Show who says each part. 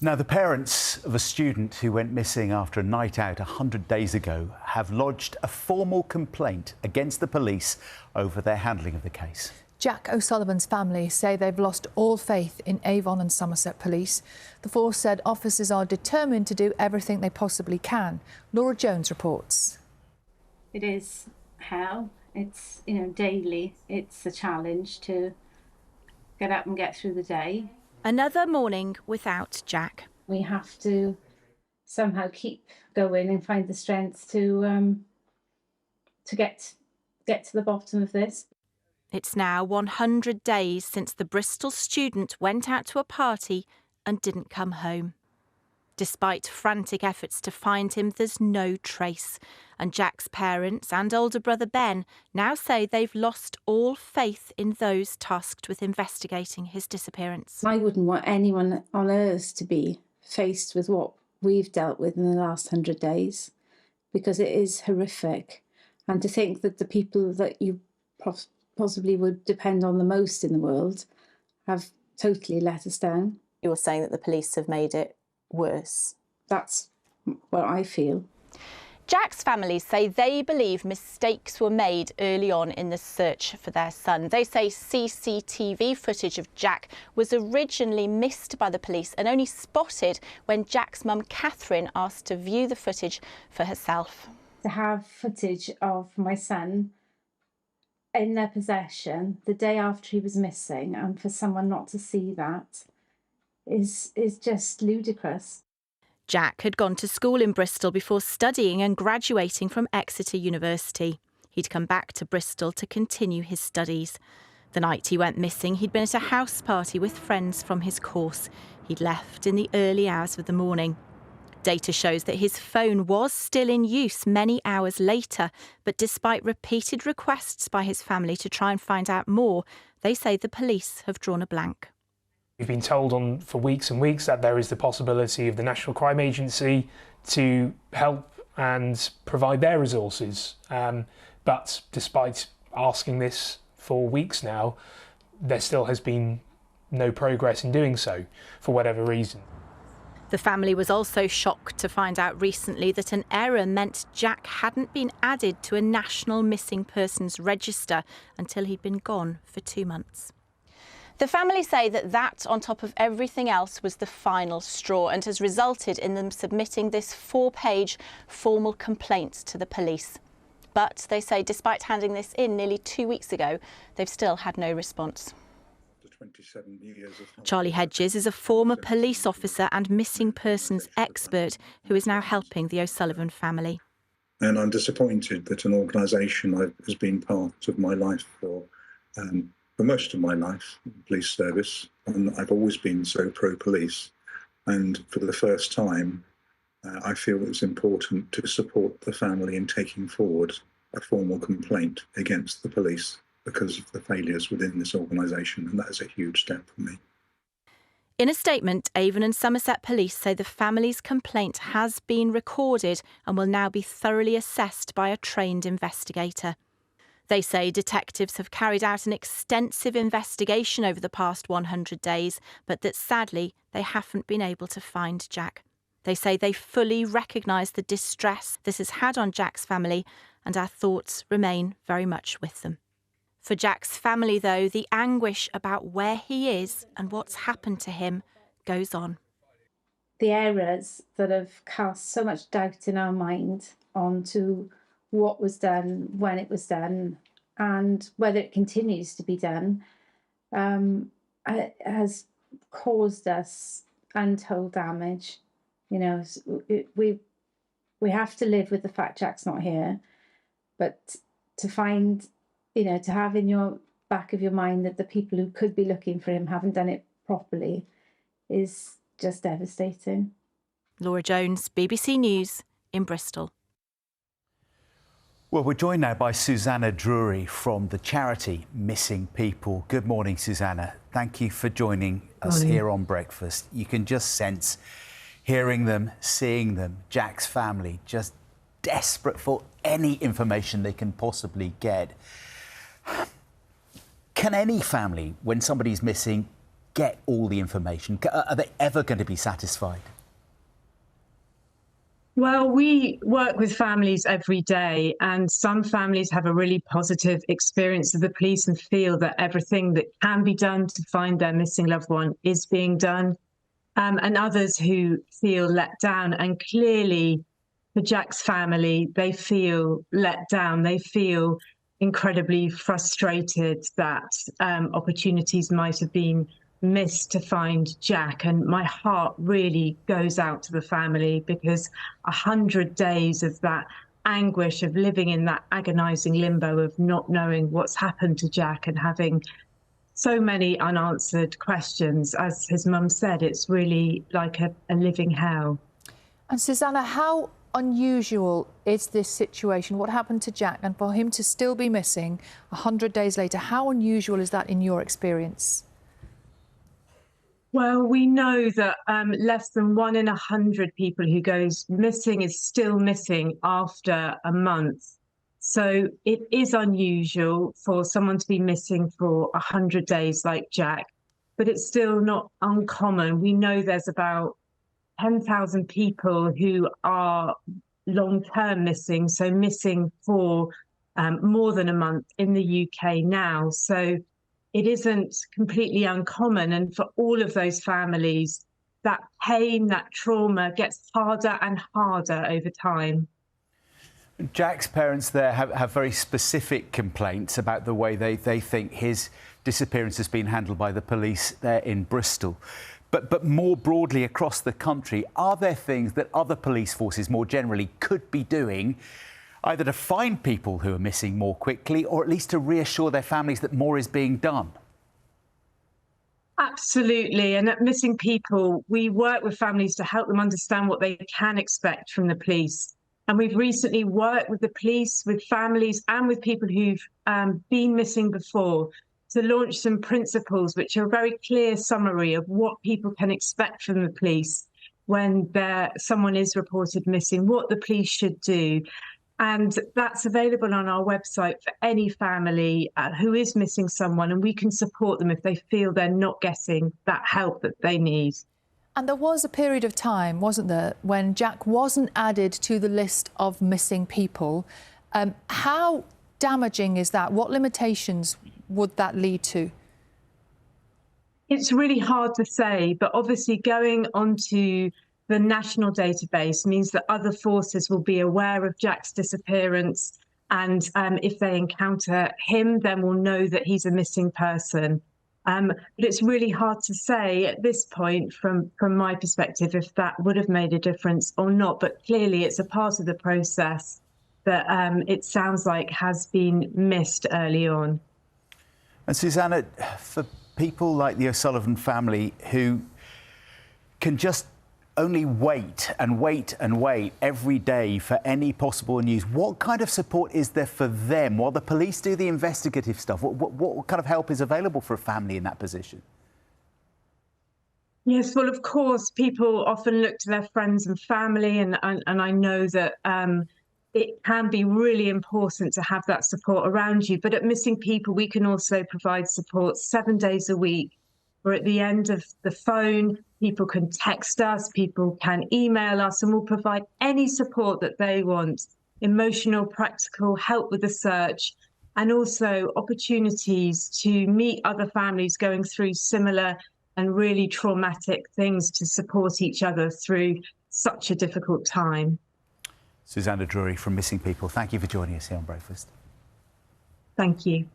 Speaker 1: Now, the parents of a student who went missing after a night out 100 days ago have lodged a formal complaint against the police over their handling of the case.
Speaker 2: Jack O'Sullivan's family say they've lost all faith in Avon and Somerset police. The force said officers are determined to do everything they possibly can. Laura Jones reports.
Speaker 3: It is hell. It's, daily. It's a challenge to get up and get through the day.
Speaker 4: Another morning without Jack.
Speaker 3: We have to somehow keep going and find the strength to get to the bottom of this.
Speaker 4: It's now 100 days since the Bristol student went out to a party and didn't come home. Despite frantic efforts to find him, there's no trace. And Jack's parents and older brother Ben now say they've lost all faith in those tasked with investigating his disappearance.
Speaker 3: I wouldn't want anyone on earth to be faced with what we've dealt with in the last 100 days, because it is horrific. And to think that the people that you possibly would depend on the most in the world have totally let us down.
Speaker 5: You're saying that the police have made it worse.
Speaker 3: That's what I feel.
Speaker 4: Jack's family say they believe mistakes were made early on in the search for their son. They say CCTV footage of Jack was originally missed by the police and only spotted when Jack's mum, Catherine, asked to view the footage for herself.
Speaker 3: To have footage of my son in their possession the day after he was missing, and for someone not to see that is just ludicrous.
Speaker 4: Jack had gone to school in Bristol before studying and graduating from Exeter University. He'd come back to Bristol to continue his studies. The night he went missing, he'd been at a house party with friends from his course. He'd left in the early hours of the morning. Data shows that his phone was still in use many hours later, but despite repeated requests by his family to try and find out more, they say the police have drawn a blank.
Speaker 6: We've been told for weeks and weeks that there is the possibility of the National Crime Agency to help and provide their resources. But despite asking this for weeks now, there still has been no progress in doing so, for whatever reason.
Speaker 4: The family was also shocked to find out recently that an error meant Jack hadn't been added to a national missing persons register until he'd been gone for 2 months. The family say that on top of everything else, was the final straw and has resulted in them submitting this 4-page formal complaint to the police. But they say despite handing this in nearly 2 weeks ago, they've still had no response. Charlie Hedges is a former police officer and missing persons expert who is now helping the O'Sullivan family.
Speaker 7: And I'm disappointed that an organisation has been part of my life for most of my life, the police service, and I've always been so pro-police. And for the first time, I feel it's important to support the family in taking forward a formal complaint against the police because of the failures within this organisation, and that is a huge step for me.
Speaker 4: In a statement, Avon and Somerset Police say the family's complaint has been recorded and will now be thoroughly assessed by a trained investigator. They say detectives have carried out an extensive investigation over the past 100 days, but that sadly they haven't been able to find Jack. They say they fully recognise the distress this has had on Jack's family, and our thoughts remain very much with them. For Jack's family, though, the anguish about where he is and what's happened to him goes on.
Speaker 3: The errors that have cast so much doubt in our mind onto what was done, when it was done, and whether it continues to be done, has caused us untold damage. We have to live with the fact Jack's not here, but to find, to have in your back of your mind that the people who could be looking for him haven't done it properly is just devastating.
Speaker 4: Laura Jones, BBC News in Bristol.
Speaker 1: Well, we're joined now by Susannah Drury from the charity Missing People. Good morning, Susannah. Thank you for joining us here on Breakfast. You can just sense, hearing them, seeing them, Jack's family just desperate for any information they can possibly get. Can any family, when somebody's missing, get all the information? Are they ever going to be satisfied?
Speaker 8: Well, we work with families every day, and some families have a really positive experience of the police and feel that everything that can be done to find their missing loved one is being done, and others who feel let down. And clearly, for Jack's family, they feel let down. They feel incredibly frustrated that opportunities might have been missed to find Jack, and my heart really goes out to the family, because 100 days of that anguish of living in that agonizing limbo of not knowing what's happened to Jack and having so many unanswered questions. As his mum said, it's really like a living hell.
Speaker 2: And Susannah, how unusual is this situation? What happened to Jack, and for him to still be missing 100 days later, how unusual is that in your experience?
Speaker 8: Well, we know that less than 1 in 100 people who goes missing is still missing after a month. So it is unusual for someone to be missing for 100 days like Jack, but it's still not uncommon. We know there's about 10,000 people who are long-term missing, so missing for more than a month in the UK now. So it isn't completely uncommon. And for all of those families, that pain, that trauma gets harder and harder over time.
Speaker 1: Jack's parents there have very specific complaints about the way they think his disappearance has been handled by the police there in Bristol. But more broadly across the country, are there things that other police forces more generally could be doing, either to find people who are missing more quickly, or at least to reassure their families that more is being done?
Speaker 8: Absolutely. And at Missing People, we work with families to help them understand what they can expect from the police. And we've recently worked with the police, with families, and with people who've been missing before, to launch some principles which are a very clear summary of what people can expect from the police when someone is reported missing, what the police should do. And that's available on our website for any family who is missing someone, and we can support them if they feel they're not getting that help that they need.
Speaker 2: And there was a period of time, wasn't there, when Jack wasn't added to the list of missing people. How damaging is that? What limitations would that lead to?
Speaker 8: It's really hard to say, but obviously going onto the national database means that other forces will be aware of Jack's disappearance, and if they encounter him, then we'll know that he's a missing person. But it's really hard to say at this point, from my perspective, if that would have made a difference or not. But clearly it's a part of the process that it sounds like has been missed early on.
Speaker 1: And Susannah, for people like the O'Sullivan family who can just only wait and wait and wait every day for any possible news, what kind of support is there for them while the police do the investigative stuff? What kind of help is available for a family in that position?
Speaker 8: Yes, well, of course, people often look to their friends and family, and I know that it can be really important to have that support around you. But at Missing People, we can also provide support 7 days a week. We're at the end of the phone. People can text us, people can email us, and we'll provide any support that they want: emotional, practical, help with the search, and also opportunities to meet other families going through similar and really traumatic things, to support each other through such a difficult time.
Speaker 1: Susannah Drury from Missing People, thank you for joining us here on Breakfast.
Speaker 8: Thank you.